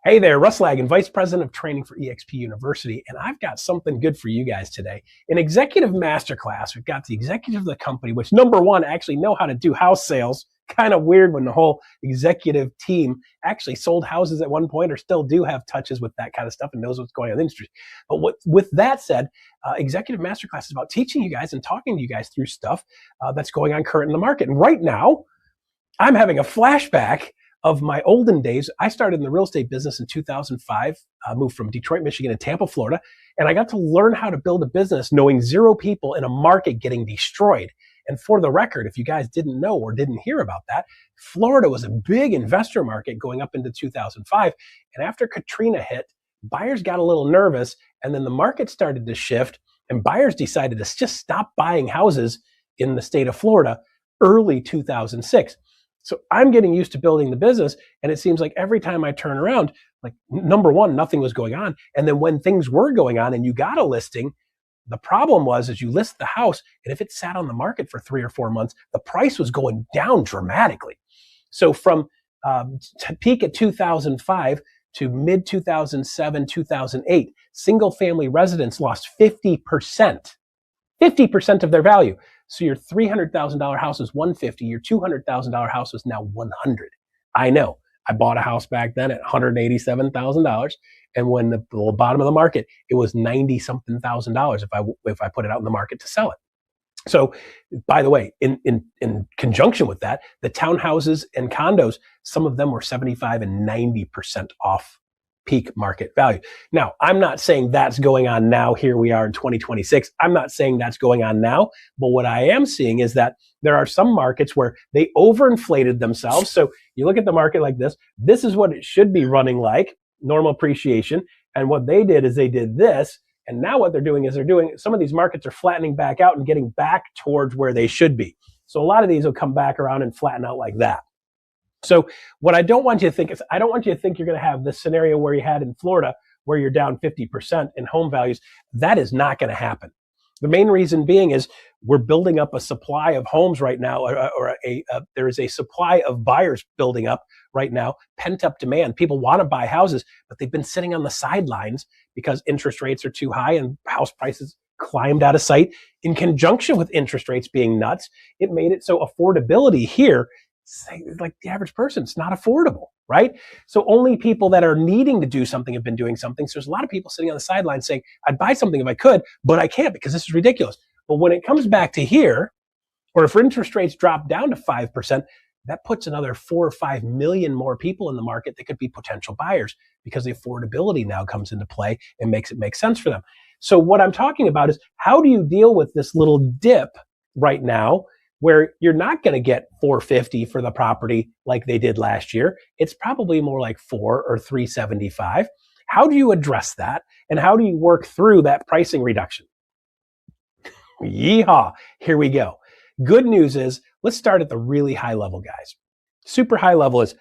Hey there, Russ Laggan, Vice President of Training for eXp University, and I've got something good for you guys today. In Executive Masterclass, we've got the executive of the company, which number one, actually know how to do house sales. Kind of weird when the whole executive team actually sold houses at one point or still do have touches with that kind of stuff and knows what's going on in the industry. But with that said, Executive Masterclass is about teaching you guys and talking to you guys through stuff that's going on current in the market. And right now, I'm having a flashback of my olden days. I started in the real estate business in 2005, moved from Detroit, Michigan to Tampa, Florida, and I got to learn how to build a business knowing zero people in a market getting destroyed. And for the record, if you guys didn't know or didn't hear about that, Florida was a big investor market going up into 2005. And after Katrina hit, buyers got a little nervous, and then the market started to shift, and buyers decided to just stop buying houses in the state of Florida early 2006. So I'm getting used to building the business, and it seems like every time I turn around, like number one, nothing was going on. And then when things were going on and you got a listing, the problem was as you list the house, and if it sat on the market for 3 or 4 months, the price was going down dramatically. So from peak at 2005 to mid 2007, 2008, single family residents lost 50% of their value. So your $300,000 house was $150,000, your $200,000 house was now $100,000. I know. I bought a house back then at $187,000, and when the bottom of the market, it was $90-something thousand if I put it out in the market to sell it. So, by the way, in conjunction with that, the townhouses and condos, some of them were 75 and 90% off peak market value. Now, I'm not saying that's going on now. Here we are in 2026. I'm not saying that's going on now, but what I am seeing is that there are some markets where they overinflated themselves. So you look at the market like this. This is what it should be running like, normal appreciation. And what they did is they did this. And now what they're doing is some of these markets are flattening back out and getting back towards where they should be. So a lot of these will come back around and flatten out like that. So what I don't want you to think is, I don't want you to think you're going to have this scenario where you had in Florida, where you're down 50% in home values. That is not going to happen. The main reason being is we're building up a supply of homes right now, there is a supply of buyers building up right now, pent up demand. People want to buy houses, but they've been sitting on the sidelines because interest rates are too high and house prices climbed out of sight. In conjunction with interest rates being nuts, it made it so affordability here, like the average person, it's not affordable, right? So only people that are needing to do something have been doing something. So there's a lot of people sitting on the sidelines saying, I'd buy something if I could, but I can't because this is ridiculous. But when it comes back to here, or if interest rates drop down to 5%, that puts another 4 or 5 million more people in the market that could be potential buyers because the affordability now comes into play and makes it make sense for them. So what I'm talking about is, how do you deal with this little dip right now where you're not going to get $450 for the property like they did last year? It's probably more like $4 or $375. How do you address that? And how do you work through that pricing reduction? Yeehaw, here we go. Good news is, let's start at the really high level, guys. Super high level is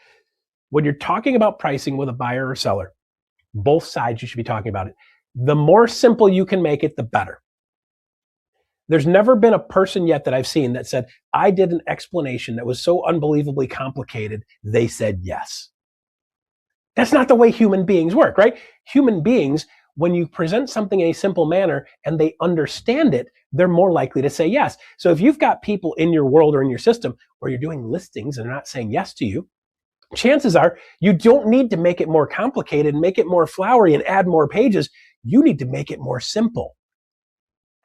when you're talking about pricing with a buyer or seller, both sides you should be talking about it. The more simple you can make it, the better. There's never been a person yet that I've seen that said, I did an explanation that was so unbelievably complicated, they said yes. That's not the way human beings work, right? Human beings, when you present something in a simple manner and they understand it, they're more likely to say yes. So if you've got people in your world or in your system where you're doing listings and they're not saying yes to you, chances are you don't need to make it more complicated and make it more flowery and add more pages. You need to make it more simple.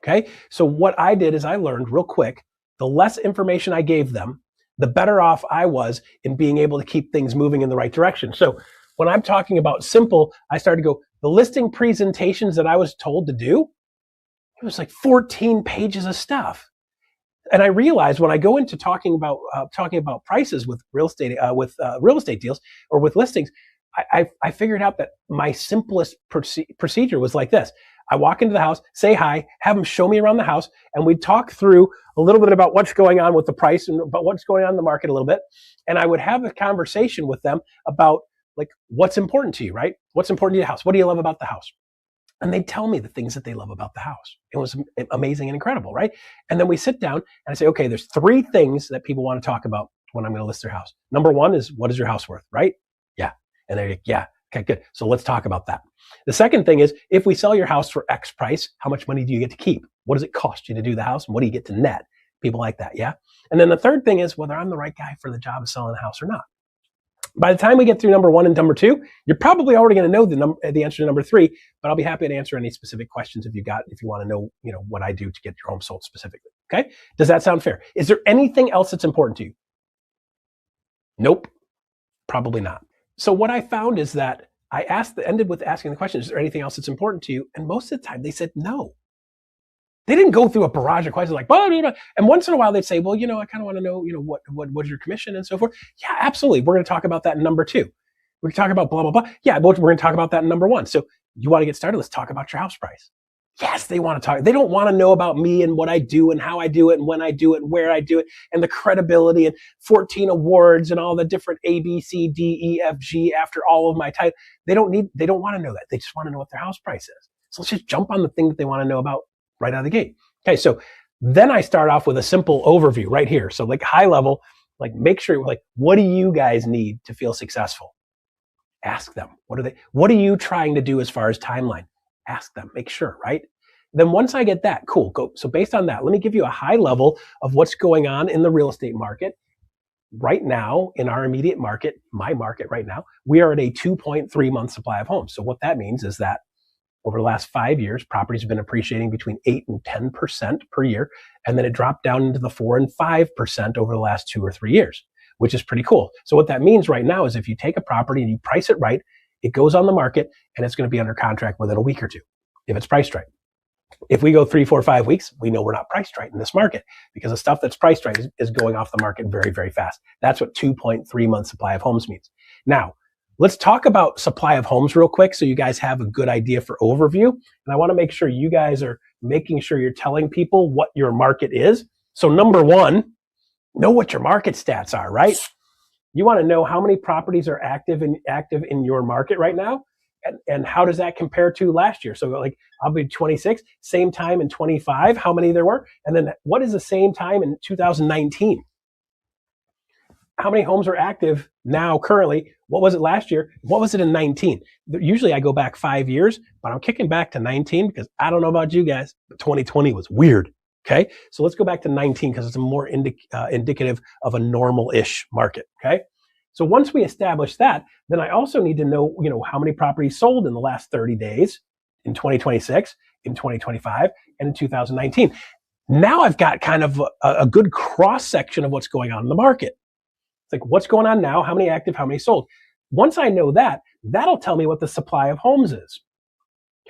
Okay, so what I did is I learned real quick, the less information I gave them, the better off I was in being able to keep things moving in the right direction. So when I'm talking about simple, I started to go, the listing presentations that I was told to do, it was like 14 pages of stuff. And I realized when I go into talking about prices with real estate deals or with listings, I figured out that my simplest procedure was like this. I walk into the house, say hi, have them show me around the house, and we talk through a little bit about what's going on with the price and about what's going on in the market a little bit. And I would have a conversation with them about like what's important to you, right? What's important to your house? What do you love about the house? And they'd tell me the things that they love about the house. It was amazing and incredible, right? And then we sit down and I say, okay, there's 3 things that people want to talk about when I'm going to list their house. Number 1 is, what is your house worth, right? Yeah. And they're like, yeah. Okay, good. So let's talk about that. The second thing is, if we sell your house for X price, how much money do you get to keep? What does it cost you to do the house? And what do you get to net? People like that, yeah? And then the third thing is whether I'm the right guy for the job of selling the house or not. By the time we get through number 1 and number 2, you're probably already going to know the answer to number 3, but I'll be happy to answer any specific questions if you want to know, what I do to get your home sold specifically. Okay? Does that sound fair? Is there anything else that's important to you? Nope. Probably not. So what I found is that I ended with asking the question, is there anything else that's important to you? And most of the time they said no. They didn't go through a barrage of questions like, blah, blah, blah. And once in a while they'd say, well, I kind of want to know, what's your commission and so forth. Yeah, absolutely. We're going to talk about that in number 2. We can talk about blah, blah, blah. Yeah, but we're going to talk about that in number 1. So you want to get started? Let's talk about your house price. Yes, they want to talk. They don't want to know about me and what I do and how I do it and when I do it and where I do it and the credibility and 14 awards and all the different A, B, C, D, E, F, G after all of my type. They don't want to know that. They just want to know what their house price is. So let's just jump on the thing that they want to know about right out of the gate. Okay, so then I start off with a simple overview right here. So like high level, like make sure, like, what do you guys need to feel successful? Ask them. What are you trying to do as far as timeline? Ask them, make sure, right? Then once I get that, cool, go. So based on that, let me give you a high level of what's going on in the real estate market. Right now, in our immediate market, my market right now, we are at a 2.3 month supply of homes. So what that means is that over the last 5 years, properties have been appreciating between 8 and 10% per year. And then it dropped down into the 4 and 5% over the last 2 or 3 years, which is pretty cool. So what that means right now is if you take a property and you price it right, it goes on the market and it's going to be under contract within a week or 2, if it's priced right. If we go 3, 4, 5 weeks, we know we're not priced right in this market because the stuff that's priced right is going off the market very, very fast. That's what 2.3 month supply of homes means. Now, let's talk about supply of homes real quick so you guys have a good idea for overview. And I want to make sure you guys are making sure you're telling people what your market is. So number 1, know what your market stats are, right? You want to know how many properties are active in your market right now. And how does that compare to last year? So like I'll be 26, same time in 25, how many there were? And then what is the same time in 2019? How many homes are active now currently? What was it last year? What was it in 19? Usually I go back 5 years, but I'm kicking back to 19 because I don't know about you guys, but 2020 was weird. Okay, so let's go back to 19 because it's a more indicative of a normal-ish market. Okay, so once we establish that, then I also need to know, how many properties sold in the last 30 days in 2026, in 2025, and in 2019. Now I've got kind of a good cross-section of what's going on in the market. It's like, what's going on now? How many active? How many sold? Once I know that, that'll tell me what the supply of homes is.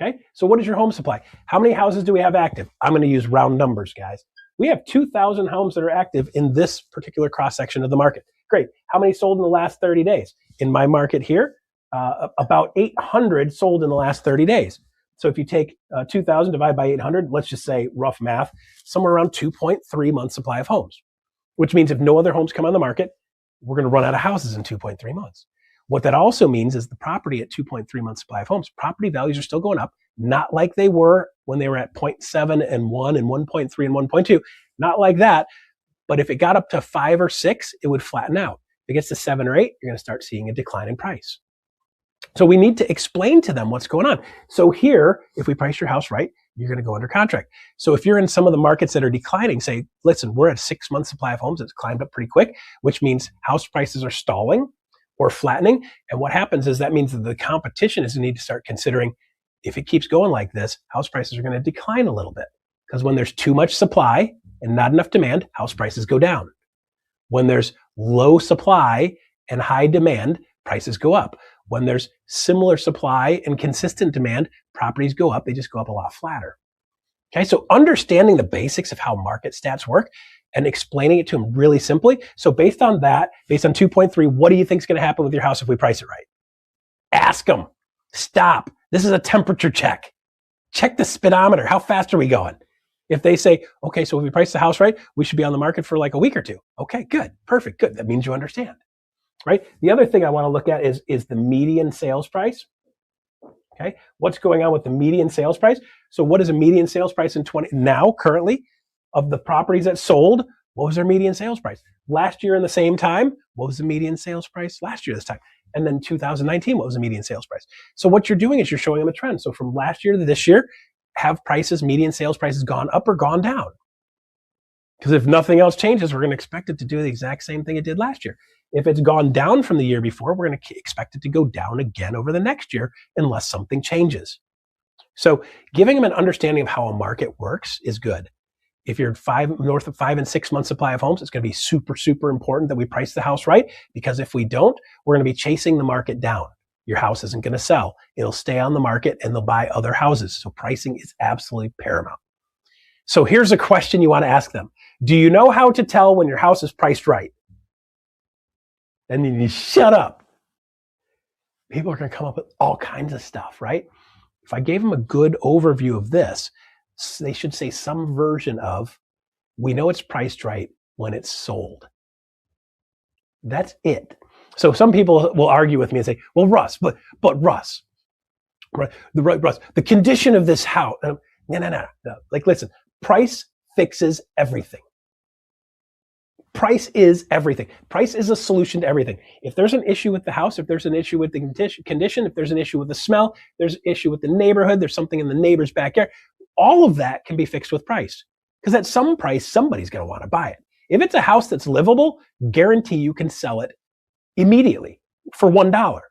Okay, so what is your home supply? How many houses do we have active? I'm going to use round numbers, guys. We have 2,000 homes that are active in this particular cross-section of the market. Great. How many sold in the last 30 days? In my market here, about 800 sold in the last 30 days. So if you take 2,000 divided by 800, let's just say rough math, somewhere around 2.3 months supply of homes, which means if no other homes come on the market, we're going to run out of houses in 2.3 months. What that also means is the property at 2.3 months supply of homes, property values are still going up, not like they were when they were at 0.7 and 1 and 1.3 and 1.2, not like that. But if it got up to 5 or 6, it would flatten out. If it gets to 7 or 8, you're going to start seeing a decline in price. So we need to explain to them what's going on. So here, if we price your house right, you're going to go under contract. So if you're in some of the markets that are declining, say, listen, we're at 6 months supply of homes. It's climbed up pretty quick, which means house prices are stalling or flattening. And what happens is that means that the competition is going to need to start considering, if it keeps going like this, house prices are going to decline a little bit. Because when there's too much supply and not enough demand, house prices go down. When there's low supply and high demand, prices go up. When there's similar supply and consistent demand, properties go up. They just go up a lot flatter. Okay, so understanding the basics of how market stats work and explaining it to them really simply. So based on that, based on 2.3, what do you think is going to happen with your house if we price it right? Ask them. Stop. This is a temperature check. Check the speedometer. How fast are we going? If they say, okay, so if we price the house right, we should be on the market for like a week or 2. Okay, good. Perfect. Good. That means you understand. Right? The other thing I want to look at is the median sales price. Okay, what's going on with the median sales price? So what is a median sales price in currently of the properties that sold? What was their median sales price? Last year in the same time, what was the median sales price last year this time? And then 2019, what was the median sales price? So what you're doing is you're showing them a trend. So from last year to this year, have prices, median sales prices gone up or gone down? Because if nothing else changes, we're going to expect it to do the exact same thing it did last year. If it's gone down from the year before, we're going to expect it to go down again over the next year unless something changes. So giving them an understanding of how a market works is good. If you're north of 5 and 6 months supply of homes, it's going to be super, super important that we price the house right, because if we don't, we're going to be chasing the market down. Your house isn't going to sell. It'll stay on the market and they'll buy other houses. So pricing is absolutely paramount. So here's a question you want to ask them. Do you know how to tell when your house is priced right? And then you shut up. People are going to come up with all kinds of stuff, right? If I gave them a good overview of this, they should say some version of, we know it's priced right when it's sold. That's it. So some people will argue with me and say, well, Russ, but Russ, the condition of this house. No. Like, listen, price fixes everything. Price is everything. Price is a solution to everything. If there's an issue with the house, if there's an issue with the condition, if there's an issue with the smell, there's an issue with the neighborhood, there's something in the neighbor's backyard, all of that can be fixed with price. Because at some price, somebody's going to want to buy it. If it's a house that's livable, guarantee you can sell it immediately for $1.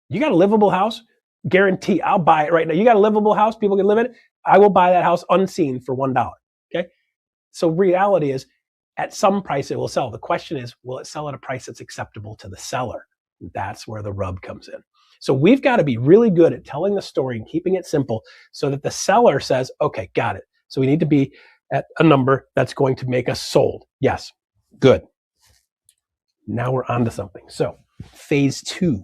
You got a livable house? Guarantee I'll buy it right now. You got a livable house, people can live in it? I will buy that house unseen for $1. Okay? So reality is, at some price it will sell. The question is, will it sell at a price that's acceptable to the seller? That's where the rub comes in. So we've got to be really good at telling the story and keeping it simple so that the seller says, okay, got it. So we need to be at a number that's going to make us sold. Yes, good. Now we're on to something. So phase 2.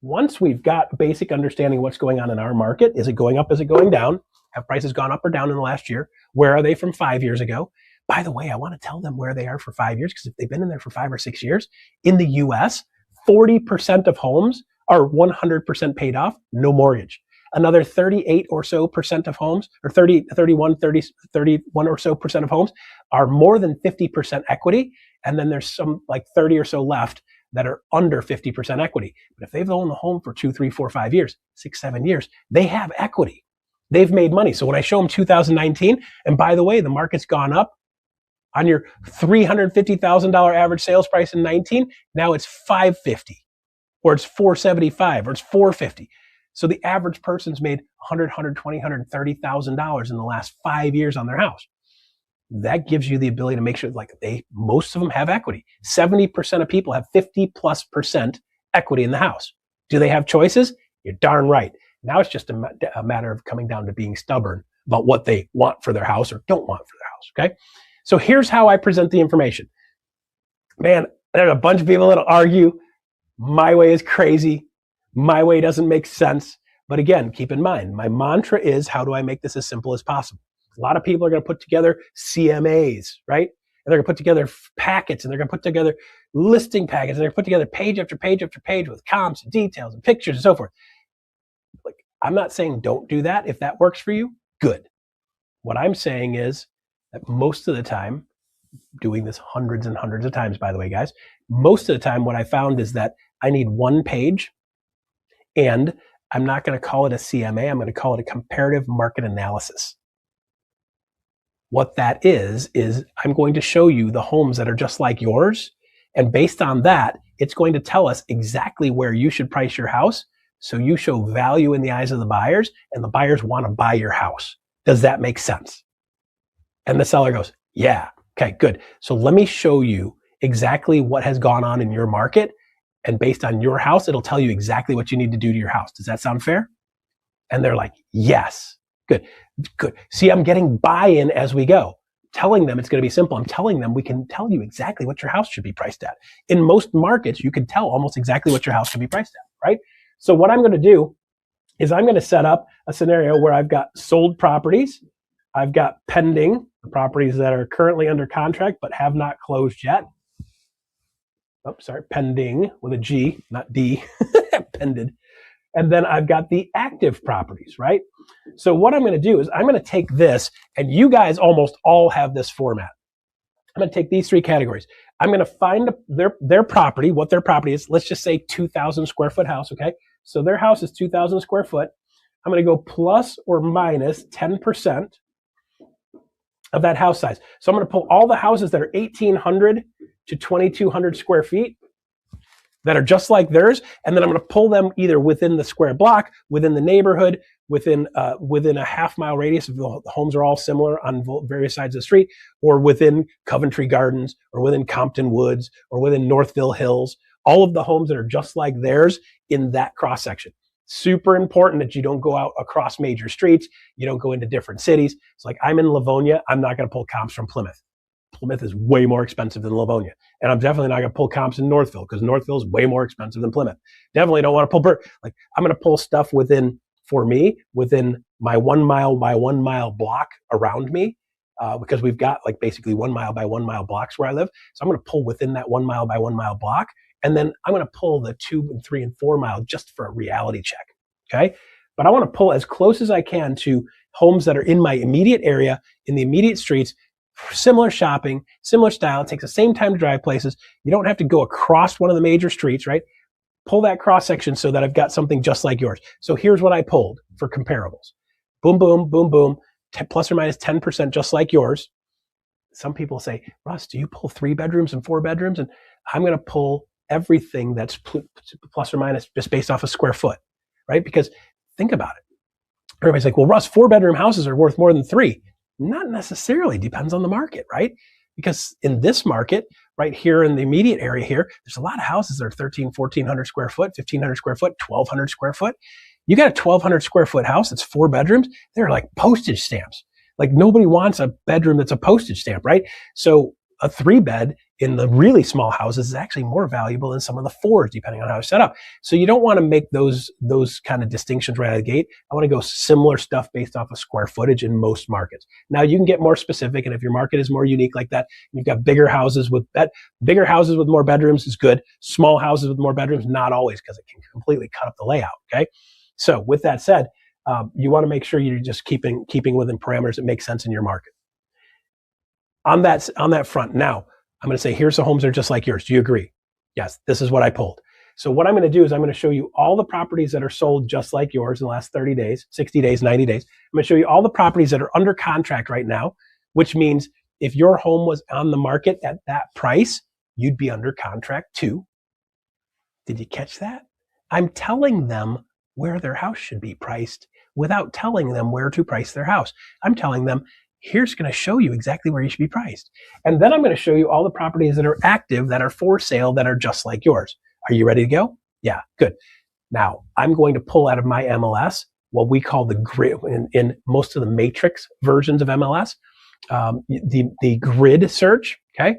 Once we've got basic understanding of what's going on in our market, is it going up, is it going down? Have prices gone up or down in the last year? Where are they from 5 years ago? By the way, I want to tell them where they are for 5 years, because if they've been in there for 5 or 6 years, in the US, 40% of homes are 100% paid off, no mortgage. Another 38 or so percent of homes, or 31 or so percent of homes are more than 50% equity. And then there's some like 30 or so left that are under 50% equity. But if they've owned the home for 2, 3, 4, 5 years, 6, 7 years, they have equity. They've made money. So when I show them 2019, and by the way, the market's gone up on your $350,000 average sales price in 19, now it's $550, or it's $475, or it's $450. So the average person's made $100, $120, $130,000 in the last 5 years on their house. That gives you the ability to make sure, like, most of them have equity. 70% of people have 50+% equity in the house. Do they have choices? You're darn right. Now it's just a matter of coming down to being stubborn about what they want for their house or don't want for their house, okay? So here's how I present the information. Man, there's a bunch of people that'll argue, my way is crazy, my way doesn't make sense. But again, keep in mind, my mantra is, how do I make this as simple as possible? A lot of people are going to put together CMAs, right? And they're going to put together packets, and they're going to put together listing packets, and they're going to put together page after page after page with comps and details and pictures and so forth. Like, I'm not saying don't do that. If that works for you, good. What I'm saying is that most of the time, doing this hundreds and hundreds of times, by the way, guys, most of the time what I found is that I need one page, and I'm not going to call it a CMA. I'm going to call it a comparative market analysis. What that is I'm going to show you the homes that are just like yours. And based on that, it's going to tell us exactly where you should price your house. So you show value in the eyes of the buyers, and the buyers want to buy your house. Does that make sense? And the seller goes, yeah. Okay, good. So let me show you exactly what has gone on in your market. And based on your house, it'll tell you exactly what you need to do to your house. Does that sound fair? And they're like, yes. Good. See, I'm getting buy-in as we go. Telling them it's going to be simple. I'm telling them we can tell you exactly what your house should be priced at. In most markets, you can tell almost exactly what your house should be priced at, right? So what I'm going to do is I'm going to set up a scenario where I've got sold properties. I've got pending, the properties that are currently under contract but have not closed yet. Oh, sorry, pending with a G, not D, pended. And then I've got the active properties, right? So what I'm going to do is I'm going to take this, and you guys almost all have this format. I'm going to take these three categories. I'm going to find their property, what their property is. Let's just say 2,000 square foot house. Okay. So their house is 2,000 square foot. I'm going to go plus or minus 10% of that house size. So I'm going to pull all the houses that are 1,800 to 2,200 square feet that are just like theirs, and then I'm going to pull them either within the square block, within the neighborhood, within a half-mile radius if the homes are all similar on various sides of the street, or within Coventry Gardens, or within Compton Woods, or within Northville Hills. All of the homes that are just like theirs in that cross section. Super important that you don't go out across major streets. You don't go into different cities. It's like I'm in Livonia. I'm not going to pull comps from Plymouth. Plymouth is way more expensive than Livonia. And I'm definitely not going to pull comps in Northville because Northville is way more expensive than Plymouth. Definitely don't want to pull, like I'm going to pull stuff within my 1 mile by 1 mile block around me because we've got like basically 1 mile by 1 mile blocks where I live. So I'm going to pull within that 1 mile by 1 mile block. And then I'm going to pull the 2 and 3 and 4 mile just for a reality check. Okay. But I want to pull as close as I can to homes that are in my immediate area, in the immediate streets, similar shopping, similar style. It takes the same time to drive places. You don't have to go across one of the major streets, right? Pull that cross section so that I've got something just like yours. So here's what I pulled for comparables. Boom, boom, boom, boom, plus or minus 10% just like yours. Some people say, Russ, do you pull 3 bedrooms and 4 bedrooms? And I'm going to pull everything that's plus or minus just based off a square foot, right? Because think about it. Everybody's like, well, Russ, 4-bedroom houses are worth more than 3. Not necessarily. Depends on the market, right? Because in this market, right here in the immediate area here, there's a lot of houses that are 1,400 square foot, 1,500 square foot, 1,200 square foot. You got a 1,200 square foot house that's 4 bedrooms. They're like postage stamps. Like nobody wants a bedroom that's a postage stamp, right? So a 3-bed in the really small houses is actually more valuable than some of the 4s, depending on how it's set up. So you don't want to make those kind of distinctions right out of the gate. I want to go similar stuff based off of square footage in most markets. Now you can get more specific, and if your market is more unique like that, you've got bigger houses with more bedrooms is good. Small houses with more bedrooms, not always, because it can completely cut up the layout. Okay. So with that said, you want to make sure you're just keeping within parameters that make sense in your market. On that front, now I'm going to say, here's the homes that are just like yours. Do you agree? Yes, this is what I pulled. So what I'm going to do is I'm going to show you all the properties that are sold just like yours in the last 30 days, 60 days, 90 days. I'm going to show you all the properties that are under contract right now, which means if your home was on the market at that price, you'd be under contract too. Did you catch that? I'm telling them where their house should be priced without telling them where to price their house. I'm telling them, here's going to show you exactly where you should be priced. And then I'm going to show you all the properties that are active, that are for sale, that are just like yours. Are you ready to go? Yeah, good. Now, I'm going to pull out of my MLS what we call the grid. In most of the matrix versions of MLS, the grid search, okay?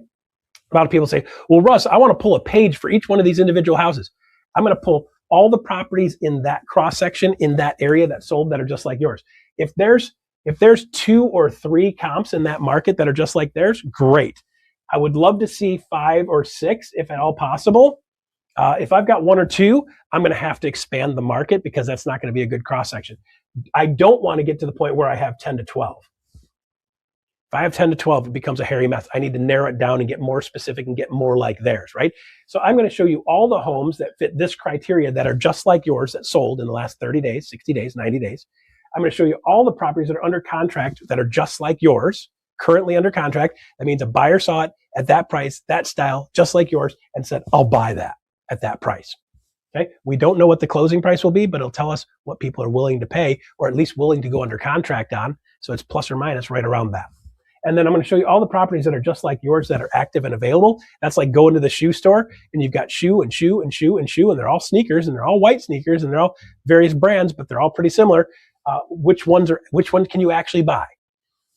A lot of people say, well, Russ, I want to pull a page for each one of these individual houses. I'm going to pull all the properties in that cross section, in that area that sold, that are just like yours. If there's 2 or 3 comps in that market that are just like theirs, great. I would love to see 5 or 6, if at all possible. If I've got 1 or 2, I'm going to have to expand the market because that's not going to be a good cross section. I don't want to get to the point where I have 10 to 12. If I have 10 to 12, it becomes a hairy mess. I need to narrow it down and get more specific and get more like theirs, right? So I'm going to show you all the homes that fit this criteria that are just like yours that sold in the last 30 days, 60 days, 90 days. I'm going to show you all the properties that are under contract that are just like yours, currently under contract. That means a buyer saw it at that price, that style, just like yours, and said, I'll buy that at that price. Okay. We don't know what the closing price will be, but it'll tell us what people are willing to pay, or at least willing to go under contract on. So it's plus or minus right around that. And then I'm going to show you all the properties that are just like yours that are active and available. That's like going to the shoe store and you've got shoe and shoe and shoe and shoe, and they're all sneakers and they're all white sneakers and they're all various brands, but they're all pretty similar. Which ones can you actually buy?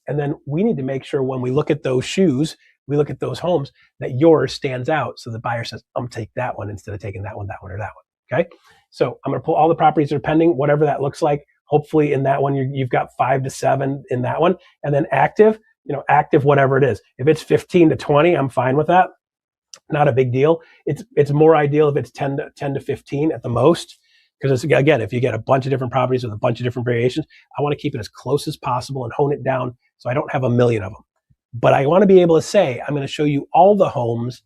And then we need to make sure when we look at those shoes, we look at those homes, that yours stands out. So the buyer says, I'm going to take that one instead of taking that one, or that one. Okay. So I'm going to pull all the properties that are pending, whatever that looks like. Hopefully in that one, you've got 5 to 7 in that one. And then active, active, whatever it is. If it's 15 to 20, I'm fine with that. Not a big deal. It's more ideal if it's 10 to 15 at the most. Because again, if you get a bunch of different properties with a bunch of different variations, I want to keep it as close as possible and hone it down so I don't have a million of them. But I want to be able to say, I'm going to show you all the homes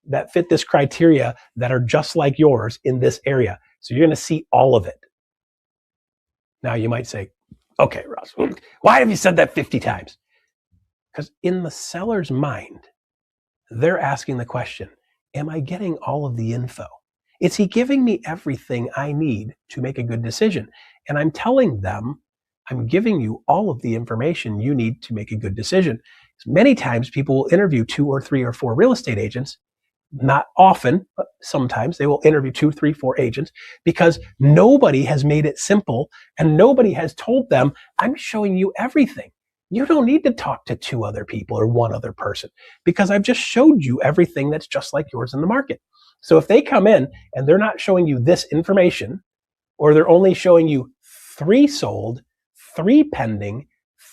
that fit this criteria that are just like yours in this area. So you're going to see all of it. Now you might say, okay, Russ, why have you said that 50 times? Because in the seller's mind, they're asking the question, am I getting all of the info? Is he giving me everything I need to make a good decision? And I'm telling them, I'm giving you all of the information you need to make a good decision. Many times people will interview 2 or 3 or 4 real estate agents. Not often, but sometimes they will interview 2, 3, 4 agents because nobody has made it simple and nobody has told them, I'm showing you everything. You don't need to talk to 2 other people or 1 other person because I've just showed you everything that's just like yours in the market. So if they come in and they're not showing you this information, or they're only showing you 3 sold, 3 pending,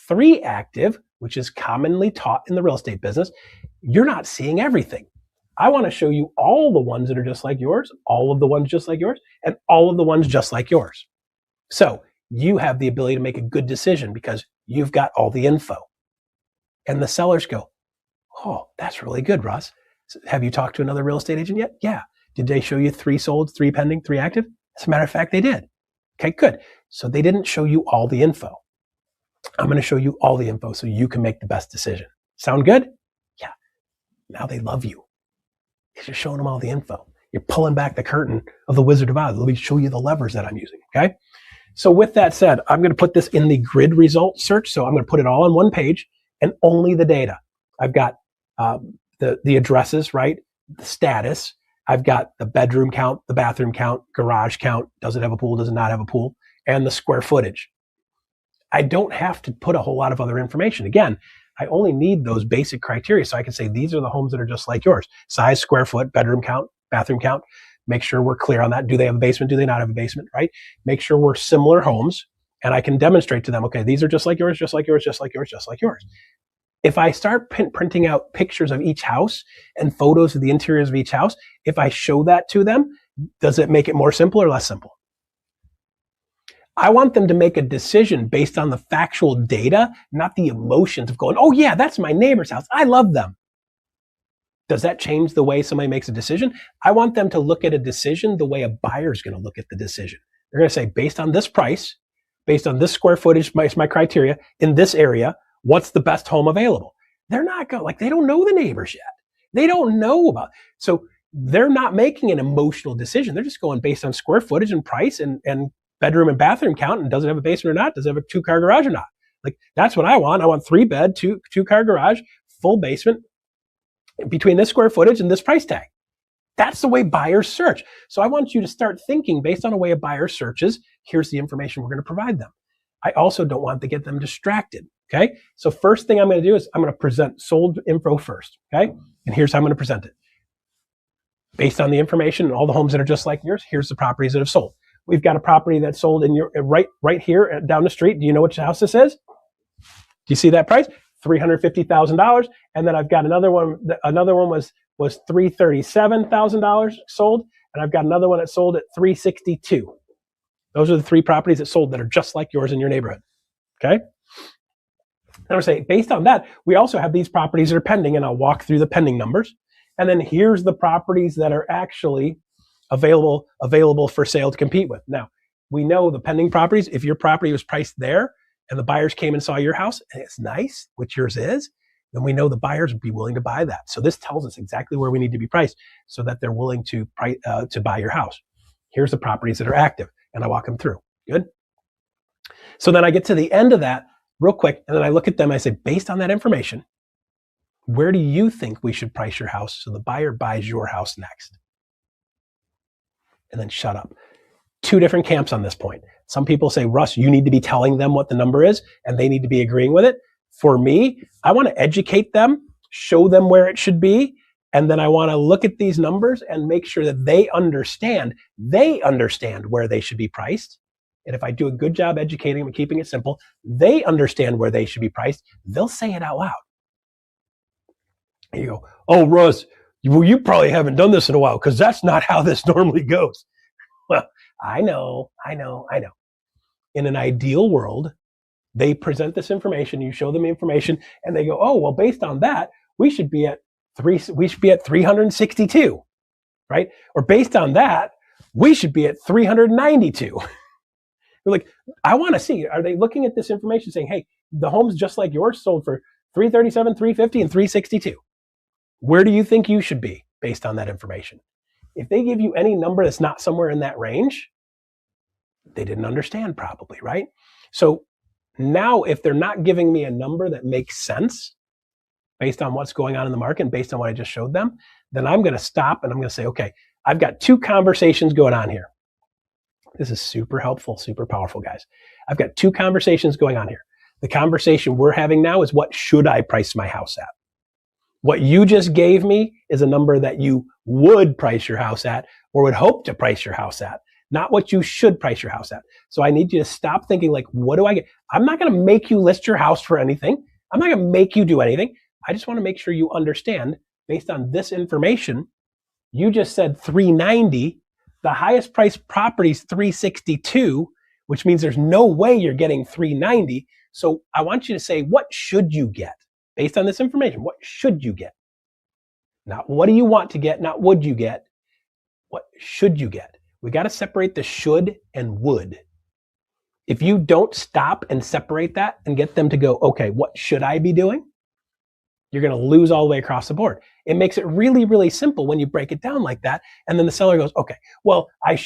3 active, which is commonly taught in the real estate business, you're not seeing everything. I want to show you all the ones that are just like yours, all of the ones just like yours, and all of the ones just like yours. So you have the ability to make a good decision because you've got all the info. And the sellers go, oh, that's really good, Russ. Have you talked to another real estate agent yet? Yeah. Did they show you 3 sold, 3 pending, 3 active? As a matter of fact, they did. Okay, good. So they didn't show you all the info. I'm going to show you all the info so you can make the best decision. Sound good? Yeah. Now they love you because you're showing them all the info. You're pulling back the curtain of the Wizard of Oz. Let me show you the levers that I'm using, okay? So with that said, I'm going to put this in the grid result search. So I'm going to put it all on one page and only the data. I've got the addresses, right? The status. I've got the bedroom count, the bathroom count, garage count. Does it have a pool? Does it not have a pool? And the square footage. I don't have to put a whole lot of other information. Again, I only need those basic criteria. So I can say, these are the homes that are just like yours. Size, square foot, bedroom count, bathroom count. Make sure we're clear on that. Do they have a basement? Do they not have a basement, right? Make sure we're similar homes. And I can demonstrate to them, okay, these are just like yours, just like yours, just like yours, just like yours. If I start printing out pictures of each house and photos of the interiors of each house, if I show that to them, does it make it more simple or less simple? I want them to make a decision based on the factual data, not the emotions of going, oh yeah, that's my neighbor's house. I love them. Does that change the way somebody makes a decision? I want them to look at a decision the way a buyer is going to look at the decision. They're going to say, based on this price, based on this square footage, my criteria in this area, what's the best home available? They're not going, like, they don't know the neighbors yet. They don't know about, so they're not making an emotional decision. They're just going based on square footage and price and bedroom and bathroom count, and does it have a basement or not? Does it have a 2-car garage or not? Like, that's what I want. I want 3-bed, 2-car garage, full basement between this square footage and this price tag. That's the way buyers search. So I want you to start thinking based on a way a buyer searches. Here's the information we're going to provide them. I also don't want to get them distracted. Okay. So first thing I'm going to do is I'm going to present sold info first. Okay. And here's how I'm going to present it. Based on the information and all the homes that are just like yours, here's the properties that have sold. We've got a property that's sold in your right here down the street. Do you know which house this is? Do you see that price? $350,000. And then I've got another one. Another one was $337,000 sold. And I've got another one that sold at $362,000. Those are the 3 properties that sold that are just like yours in your neighborhood. Okay. And I'm going to say, based on that, we also have these properties that are pending, and I'll walk through the pending numbers. And then here's the properties that are actually available for sale to compete with. Now, we know the pending properties. If your property was priced there and the buyers came and saw your house and it's nice, which yours is, then we know the buyers would be willing to buy that. So this tells us exactly where we need to be priced so that they're willing to buy your house. Here's the properties that are active, and I walk them through. Good. So then I get to the end of that real quick, and then I look at them and I say, based on that information, where do you think we should price your house so the buyer buys your house next? And then shut up. 2 different camps on this point. Some people say, Russ, you need to be telling them what the number is, and they need to be agreeing with it. For me, I want to educate them, show them where it should be, and then I want to look at these numbers and make sure that they understand where they should be priced. And if I do a good job educating them and keeping it simple, they understand where they should be priced. They'll say it out loud. And you go, oh, Russ, well, you probably haven't done this in a while because that's not how this normally goes. Well, I know. In an ideal world, they present this information, you show them information, and they go, oh, well, based on that, we should be at we should be at 362, right? Or based on that, we should be at 392. We're like, I want to see, are they looking at this information saying, hey, the home's just like yours sold for 337, 350, and 362. Where do you think you should be based on that information? If they give you any number that's not somewhere in that range, they didn't understand probably, right? So now if they're not giving me a number that makes sense based on what's going on in the market and based on what I just showed them, then I'm going to stop and I'm going to say, okay, I've got two conversations going on here. This is super helpful, super powerful, guys. I've got two conversations going on here. The conversation we're having now is, what should I price my house at? What you just gave me is a number that you would price your house at or would hope to price your house at, not what you should price your house at. So I need you to stop thinking like, what do I get? I'm not going to make you list your house for anything. I'm not going to make you do anything. I just want to make sure you understand, based on this information, you just said 390. The highest priced property is 362, which means there's no way you're getting 390. So I want you to say, what should you get? Based on this information, what should you get? Not what do you want to get, not would you get. What should you get? We got to separate the should and would. If you don't stop and separate that and get them to go, okay, what should I be doing? You're going to lose all the way across the board. It makes it really, really simple when you break it down like that. And then the seller goes, okay, well, I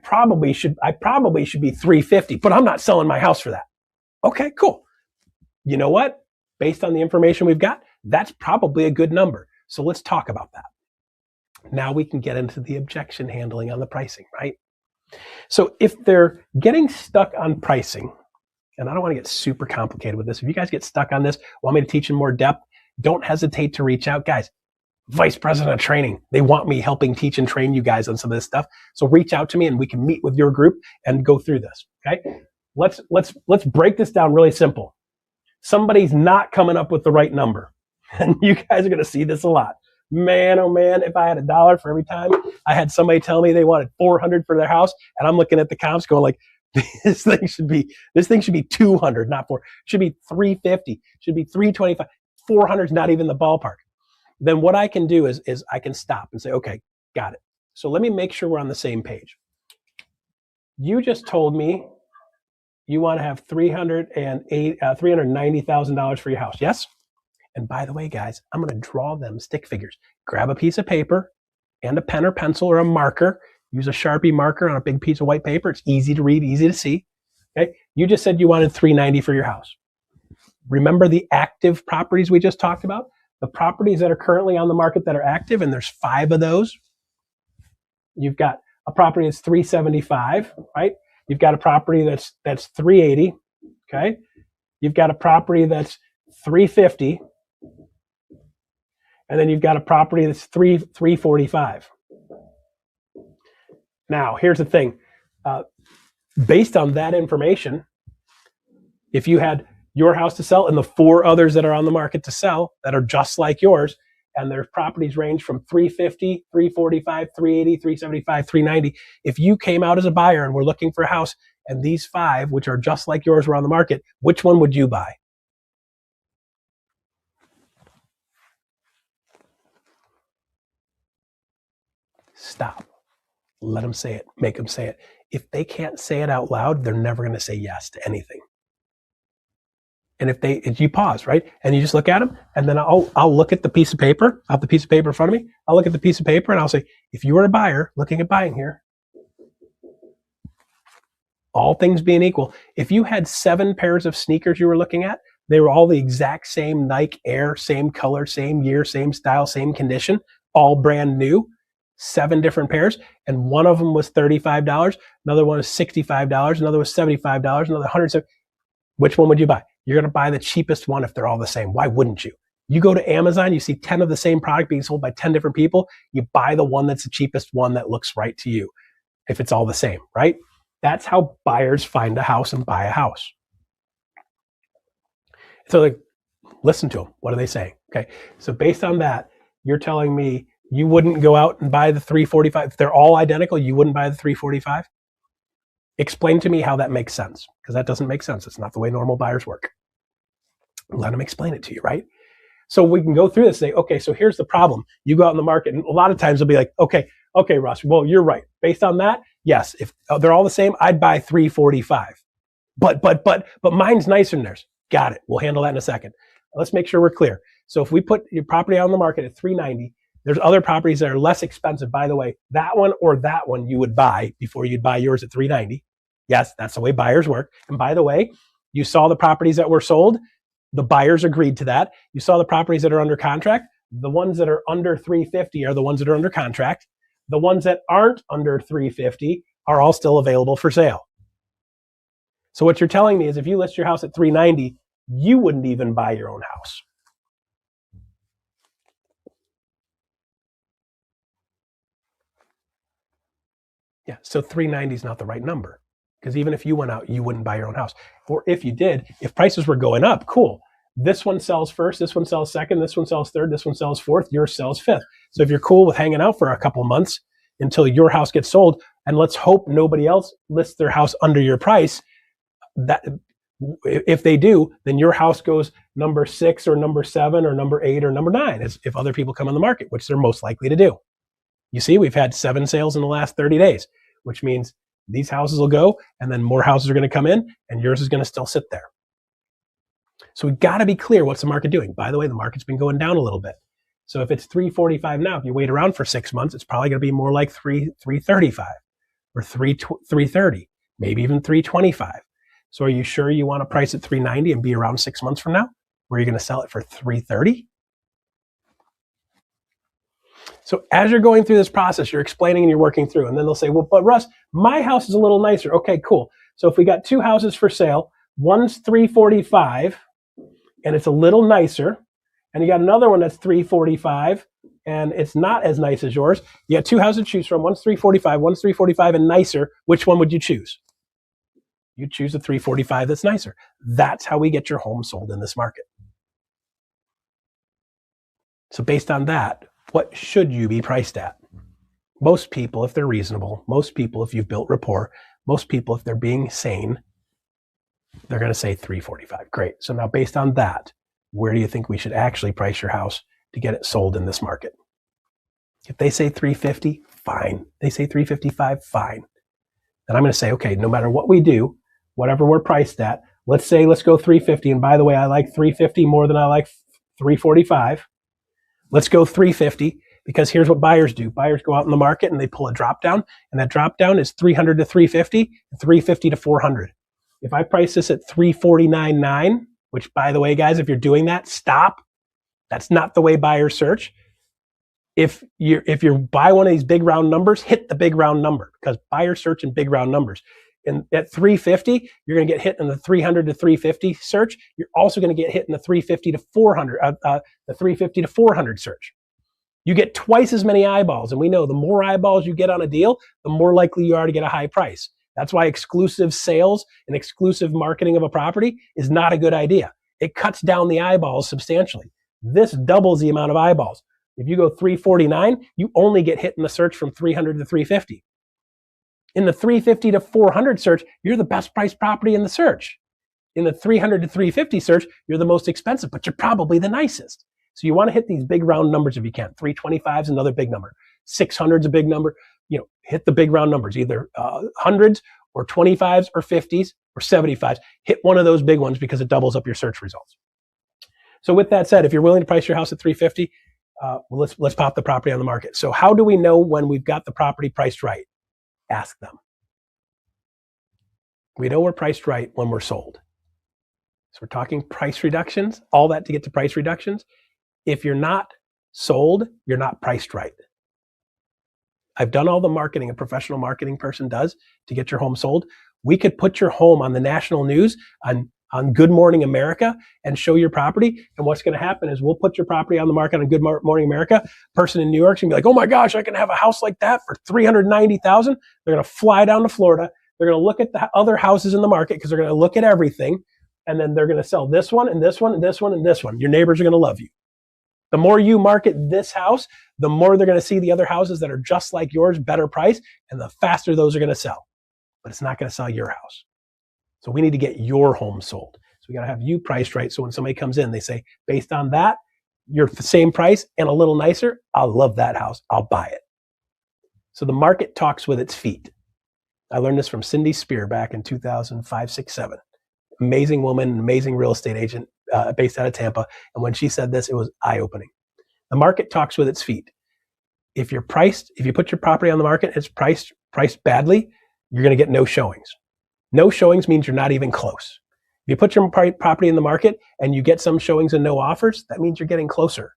probably should be 350, but I'm not selling my house for that. Okay, cool. You know what? Based on the information we've got, that's probably a good number. So let's talk about that. Now we can get into the objection handling on the pricing, right? So if they're getting stuck on pricing, and I don't want to get super complicated with this. If you guys get stuck on this, want me to teach in more depth, don't hesitate to reach out. Guys, Vice President of Training, they want me helping teach and train you guys on some of this stuff. So reach out to me and we can meet with your group and go through this, okay? Let's break this down really simple. Somebody's not coming up with the right number. And you guys are going to see this a lot. Man, oh man, if I had $1 for every time I had somebody tell me they wanted 400 for their house, and I'm looking at the comps going like, this thing should be 200, not 4. It should be 350, should be 325. 400 is not even the ballpark. Then what I can do is I can stop and say, okay, got it. So let me make sure we're on the same page. You just told me you want to have $390,000 for your house. Yes? And by the way, guys, I'm going to draw them stick figures. Grab a piece of paper and a pen or pencil or a marker. Use a Sharpie marker on a big piece of white paper. It's easy to read, easy to see. Okay? You just said you wanted $390 for your house. Remember the active properties we just talked about? The properties that are currently on the market that are active, and there's 5 of those. You've got a property that's $375, right? You've got a property that's $380, okay? You've got a property that's $350, and then you've got a property that's $345. Now, here's the thing. Based on that information, if you had your house to sell and the 4 others that are on the market to sell that are just like yours, and their properties range from 350, 345, 380, 375, 390. If you came out as a buyer and were looking for a house and these 5, which are just like yours, were on the market, which one would you buy? Stop. Let them say it. Make them say it. If they can't say it out loud, they're never going to say yes to anything. And if you pause, right? And you just look at them, and then I'll look at the piece of paper. I'll have the piece of paper in front of me. I'll look at the piece of paper and I'll say, if you were a buyer looking at buying here, all things being equal, if you had 7 pairs of sneakers you were looking at, they were all the exact same Nike Air, same color, same year, same style, same condition, all brand new, 7 different pairs, and one of them was $35, another one was $65, another was $75, another $170. Which one would you buy? You're going to buy the cheapest one if they're all the same. Why wouldn't you? You go to Amazon, you see 10 of the same product being sold by 10 different people. You buy the one that's the cheapest one that looks right to you if it's all the same, right? That's how buyers find a house and buy a house. So like, listen to them. What are they saying? Okay. So based on that, you're telling me you wouldn't go out and buy the 345. If they're all identical, you wouldn't buy the 345? Explain to me how that makes sense, because that doesn't make sense. It's not the way normal buyers work. Let them explain it to you, right? So we can go through this and say, okay, so here's the problem. You go out in the market, and a lot of times they'll be like, okay, Russ, well, you're right. Based on that, yes, if they're all the same, I'd buy 345. But mine's nicer than theirs. Got it. We'll handle that in a second. Let's make sure we're clear. So if we put your property out on the market at 390, there's other properties that are less expensive. By the way, that one or that one you would buy before you'd buy yours at 390. Yes, that's the way buyers work. And by the way, you saw the properties that were sold. The buyers agreed to that. You saw the properties that are under contract. The ones that are under 350 are the ones that are under contract. The ones that aren't under 350 are all still available for sale. So what you're telling me is if you list your house at 390, you wouldn't even buy your own house. Yeah, so 390 is not the right number, because even if you went out, you wouldn't buy your own house. Or if you did, if prices were going up, cool. This one sells first, this one sells second, this one sells third, this one sells fourth, yours sells fifth. So if you're cool with hanging out for a couple months until your house gets sold, and let's hope nobody else lists their house under your price, that if they do, then your house goes number 6 or number 7 or number 8 or number 9 if other people come on the market, which they're most likely to do. You see, we've had 7 sales in the last 30 days, which means these houses will go and then more houses are going to come in and yours is going to still sit there. So we've got to be clear, what's the market doing? By the way, the market's been going down a little bit. So if it's 345 now, if you wait around for 6 months, it's probably going to be more like 335 or 330, maybe even 325. So are you sure you want to price at 390 and be around 6 months from now? Where you're going to sell it for 330? So as you're going through this process, you're explaining and you're working through, and then they'll say, well, but Russ, my house is a little nicer. Okay, cool. So if we got 2 houses for sale, one's 345 and it's a little nicer, and you got another one that's 345 and it's not as nice as yours. You got 2 houses to choose from. One's 345, one's 345 and nicer. Which one would you choose? You choose the 345 that's nicer. That's how we get your home sold in this market. So based on that, what should you be priced at? Most people, if they're reasonable, most people, if you've built rapport, most people, if they're being sane, they're going to say 345. Great. So now based on that, where do you think we should actually price your house to get it sold in this market? If they say 350, fine. They say 355, fine. Then I'm going to say, okay, no matter what we do, whatever we're priced at, let's go 350. And by the way, I like 350 more than I like 345. Let's go 350, because here's what buyers do. Buyers go out in the market and they pull a drop down, and that drop down is 300 to 350, and 350 to 400. If I price this at 349.9, which by the way, guys, if you're doing that, stop. That's not the way buyers search. If you buy one of these big round numbers, hit the big round number, because buyers search in big round numbers. And at 350, you're going to get hit in the 300 to 350 search. You're also going to get hit in the 350 to 400, the 350 to 400 search. You get twice as many eyeballs. And we know the more eyeballs you get on a deal, the more likely you are to get a high price. That's why exclusive sales and exclusive marketing of a property is not a good idea. It cuts down the eyeballs substantially. This doubles the amount of eyeballs. If you go 349, you only get hit in the search from 300 to 350. In the 350 to 400 search, you're the best priced property in the search. In the 300 to 350 search, you're the most expensive, but you're probably the nicest. So you want to hit these big round numbers if you can. 325 is another big number. 600 is a big number. Hit the big round numbers, either hundreds or 25s or 50s or 75s. Hit one of those big ones because it doubles up your search results. So with that said, if you're willing to price your house at 350, let's pop the property on the market. So how do we know when we've got the property priced right? Ask them. We know we're priced right when we're sold. So we're talking price reductions, all that to get to price reductions. If you're not sold, you're not priced right. I've done all the marketing a professional marketing person does to get your home sold. We could put your home on the national news, on Good Morning America, and show your property. And what's going to happen is we'll put your property on the market on Good Morning America. Person in New York's going to be like, oh my gosh, I can have a house like that for $390,000. They're going to fly down to Florida. They're going to look at the other houses in the market, because they're going to look at everything. And then they're going to sell this one and this one and this one and this one. Your neighbors are going to love you. The more you market this house, the more they're going to see the other houses that are just like yours, better price, and the faster those are going to sell. But it's not going to sell your house. So we need to get your home sold. So we got to have you priced right. So when somebody comes in, they say, based on that, you're the same price and a little nicer, I'll love that house. I'll buy it. So the market talks with its feet. I learned this from Cindy Spear back in 2005, 6, 7. Amazing woman, amazing real estate agent based out of Tampa. And when she said this, it was eye-opening. The market talks with its feet. If you put your property on the market, it's priced badly, you're going to get no showings. No showings means you're not even close. If you put your property in the market and you get some showings and no offers, that means you're getting closer.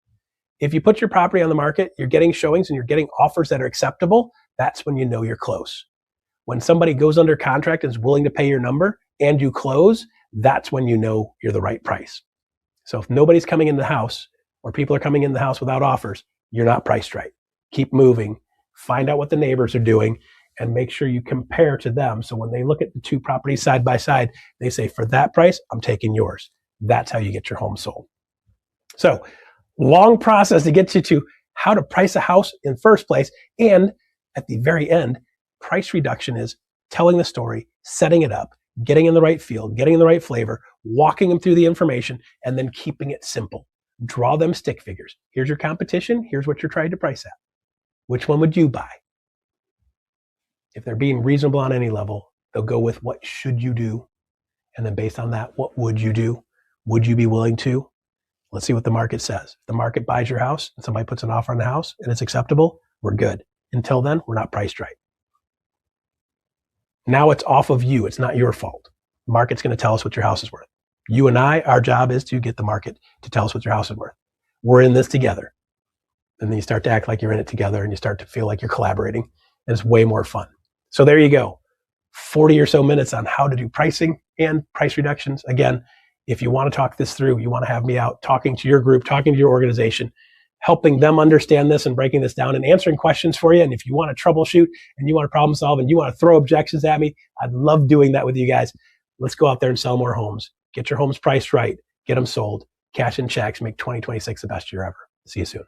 If you put your property on the market, you're getting showings and you're getting offers that are acceptable, that's when you know you're close. When somebody goes under contract and is willing to pay your number and you close, that's when you know you're the right price. So if nobody's coming in the house or people are coming in the house without offers, you're not priced right. Keep moving, find out what the neighbors are doing, and make sure you compare to them. So when they look at the two properties side by side, they say, for that price, I'm taking yours. That's how you get your home sold. So long process to get you to how to price a house in the first place. And at the very end, price reduction is telling the story, setting it up, getting in the right field, getting in the right flavor, walking them through the information, and then keeping it simple. Draw them stick figures. Here's your competition. Here's what you're trying to price at. Which one would you buy? If they're being reasonable on any level, they'll go with what should you do? And then based on that, what would you do? Would you be willing to? Let's see what the market says. If the market buys your house and somebody puts an offer on the house and it's acceptable, we're good. Until then, we're not priced right. Now it's off of you. It's not your fault. The market's going to tell us what your house is worth. You and I, our job is to get the market to tell us what your house is worth. We're in this together. And then you start to act like you're in it together and you start to feel like you're collaborating. And it's way more fun. So there you go. 40 or so minutes on how to do pricing and price reductions. Again, if you want to talk this through, you want to have me out talking to your group, talking to your organization, helping them understand this and breaking this down and answering questions for you. And if you want to troubleshoot and you want to problem solve and you want to throw objections at me, I'd love doing that with you guys. Let's go out there and sell more homes. Get your homes priced right. Get them sold. Cash in checks. Make 2026 the best year ever. See you soon.